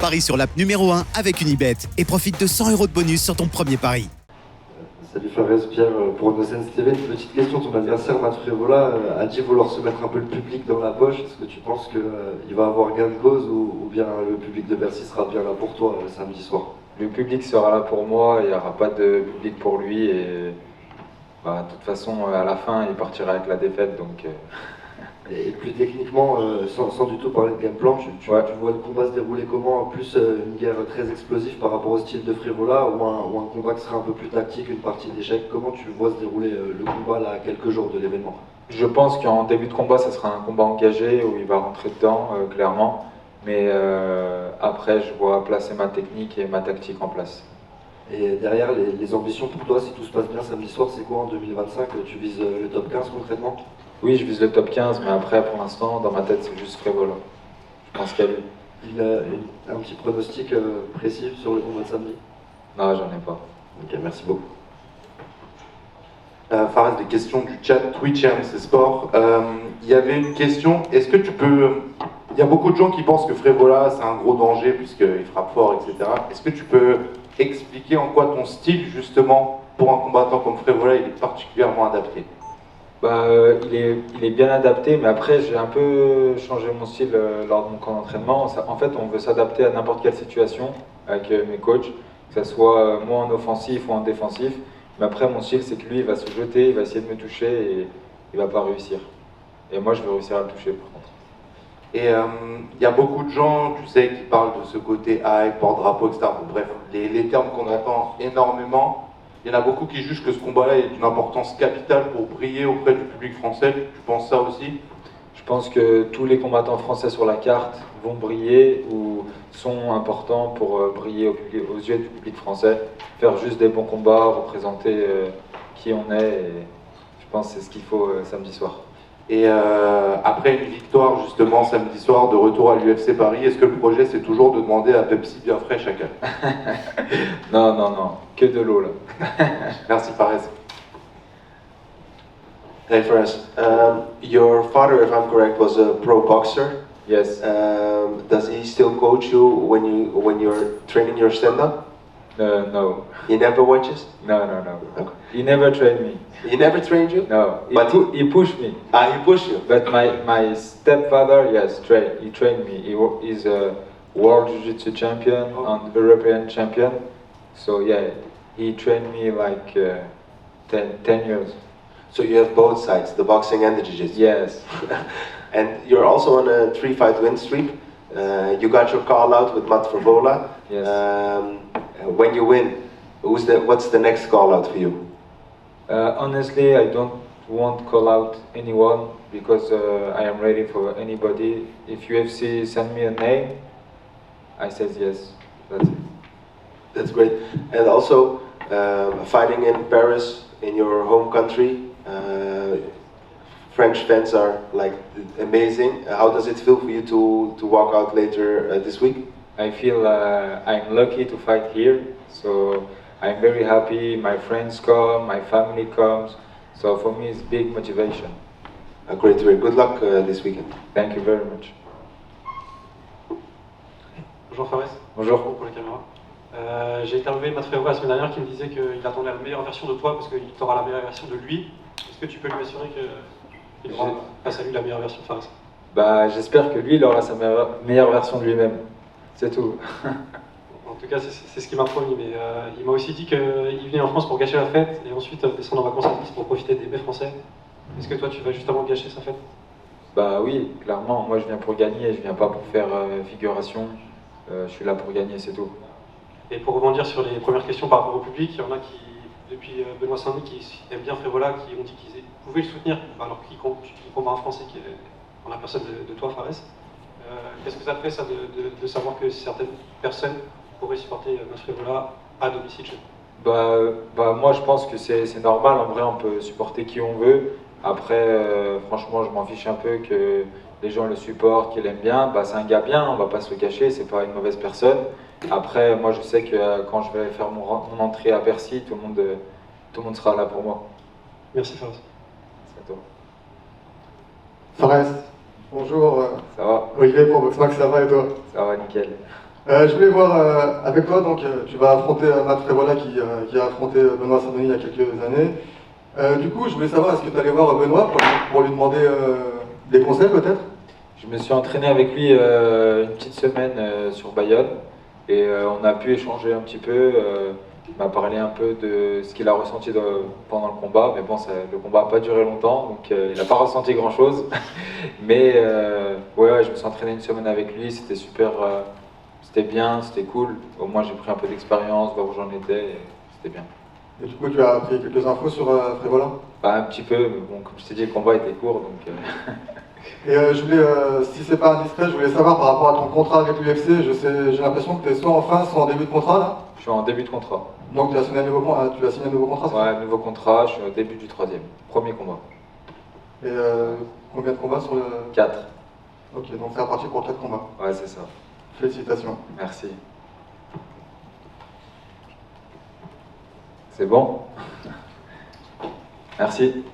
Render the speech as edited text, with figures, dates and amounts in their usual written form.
parie sur l'app numéro 1 avec Unibet et profite de 100 € de bonus sur ton premier pari. Salut Fares, Pierre, pour Innocence TV, une petite question. Ton adversaire Matt Frevola a dit vouloir se mettre un peu le public dans la poche. Est-ce que tu penses qu'il va avoir gain de cause ou bien le public de Bercy sera bien là pour toi samedi soir? Le public sera là pour moi, il n'y aura pas de public pour lui et de toute façon à la fin il partira avec la défaite donc... Et plus techniquement, sans du tout parler de game plan, tu vois le combat se dérouler comment? Plus une guerre très explosive par rapport au style de Frevola ou un combat qui sera un peu plus tactique, une partie d'échecs? Comment tu vois se dérouler le combat là, à quelques jours de l'événement? Je pense qu'en début de combat, ça sera un combat engagé où il va rentrer dedans, clairement. Mais après, je vois placer ma technique et ma tactique en place. Et derrière, les ambitions pour toi, si tout se passe bien samedi soir, c'est quoi en 2025? Tu vises le top 15 concrètement? Oui, je vise le top 15, mais après, pour l'instant, dans ma tête, c'est juste Frevola. Je pense qu'il y a lui. Un petit pronostic précis sur le combat de samedi? Non, j'en ai pas. Ok, merci beaucoup. Fares, des questions du chat Twitch et RMC Sport. Il y avait une question, est-ce que tu peux... Il y a beaucoup de gens qui pensent que Frevola, c'est un gros danger puisqu'il frappe fort, etc. Est-ce que tu peux expliquer en quoi ton style, justement, pour un combattant comme Frevola, il est particulièrement adapté? Il est bien adapté, mais après j'ai un peu changé mon style lors de mon camp d'entraînement. En fait, on veut s'adapter à n'importe quelle situation avec mes coachs, que ce soit moi en offensif ou en défensif. Mais après, mon style, c'est que lui, il va se jeter, il va essayer de me toucher et il va pas réussir. Et moi, je vais réussir à le toucher, par contre. Et il y a beaucoup de gens, tu sais, qui parlent de ce côté hype, porte-drapeau, etc. Bref, les termes qu'on entend énormément. Il y en a beaucoup qui jugent que ce combat-là est d'une importance capitale pour briller auprès du public français. Tu penses ça aussi? Je pense que tous les combattants français sur la carte vont briller ou sont importants pour briller aux yeux du public français. Faire juste des bons combats, représenter qui on est, et je pense que c'est ce qu'il faut samedi soir. Et après une victoire justement samedi soir de retour à l'UFC Paris, est-ce que le projet c'est toujours de demander à Pepsi bien frais chacun? Non, que de l'eau là. Merci Fares. Hey Fares, your father, if I'm correct, was a pro boxer. Yes. Does he still coach you when you're training your stand-up? No. He never watches? No. Okay. He never trained me. He never trained you? No. He pushed me. He pushed you? But my stepfather, yes, he trained me. He's a world jiu-jitsu champion and European champion. So yeah, he trained me like 10 years. So you have both sides, the boxing and the jiu-jitsu? Yes. And you're also on a 3-fight win streak. You got your call out with Matt Frevola. Yes. When you win, what's the next call out for you? Honestly, I don't want call out anyone because I am ready for anybody. If UFC send me a name, I said yes. That's it. That's great. And also, fighting in Paris, in your home country, French fans are like amazing. How does it feel for you to walk out later this week? I feel I'm lucky to fight here, so I'm very happy. My friends come, my family comes, so for me it's big motivation. Great to hear. Good luck this weekend. Thank you very much. Bonjour Fares. Bonjour. Pour la caméra. J'ai interviewé Matt Frevola la semaine dernière qui me disait qu'il attendait la meilleure version de toi parce qu'il t'aura la meilleure version de lui. Est-ce que tu peux lui assurer qu'il aura face à lui la meilleure version de Fares? J'espère que lui il aura sa meilleure version de lui-même. C'est tout. En tout cas, c'est ce qu'il m'a promis. Mais il m'a aussi dit qu'il venait en France pour gâcher la fête et ensuite descendre en vacances en Nice pour profiter des mets français. Est-ce que toi, tu vas justement gâcher sa fête? Oui, clairement. Moi, je viens pour gagner. Je viens pas pour faire figuration. Je suis là pour gagner, c'est tout. Et pour rebondir sur les premières questions par rapport au public, il y en a qui, depuis Benoît Saint-Denis, qui aiment bien Frevola, qui ont dit qu'ils pouvaient le soutenir alors qu'il combat un Français qui est en la personne de toi, Fares. Qu'est-ce que ça te fait, ça, de savoir que certaines personnes pourraient supporter Matt Frevola à domicile chez toi? Moi, je pense que c'est normal. En vrai, on peut supporter qui on veut. Après, franchement, je m'en fiche un peu que les gens le supportent, qu'ils l'aiment bien. C'est un gars bien, on va pas se le cacher, c'est pas une mauvaise personne. Après, moi, je sais que quand je vais faire mon entrée à Bercy, tout le monde sera là pour moi. Merci, Fares. C'est à toi. Fares, bonjour. Ça va? Olivier pour Boxmax, ça va et toi? Ça va, nickel. Je voulais voir avec toi, donc tu vas affronter Matt Frévola qui a affronté Benoît Saint-Denis il y a quelques années. Du coup, je voulais savoir, est-ce que tu allais voir Benoît pour lui demander des conseils peut-être? Je me suis entraîné avec lui une petite semaine sur Bayonne et on a pu échanger un petit peu. Il m'a parlé un peu de ce qu'il a ressenti pendant le combat, mais bon, le combat n'a pas duré longtemps, donc il n'a pas ressenti grand-chose. Mais ouais, je me suis entraîné une semaine avec lui, c'était super, c'était bien, c'était cool. Au moins j'ai pris un peu d'expérience, voir où j'en étais, et c'était bien. Et du coup, tu as appris quelques infos sur Frévola? Bah, un petit peu, mais bon, comme je t'ai dit, le combat était court, donc... Et je voulais, si c'est pas indiscret, je voulais savoir par rapport à ton contrat avec l'UFC, j'ai l'impression que tu es soit en fin, soit en début de contrat là? Je suis en début de contrat. Donc tu as signé un nouveau contrat, c'est ça? Ouais, nouveau contrat, je suis au début du 3e, premier combat. Et combien de combats sur le... 4. Ok, donc c'est reparti pour 4 combats. Ouais, c'est ça. Félicitations. Merci. C'est bon? Merci.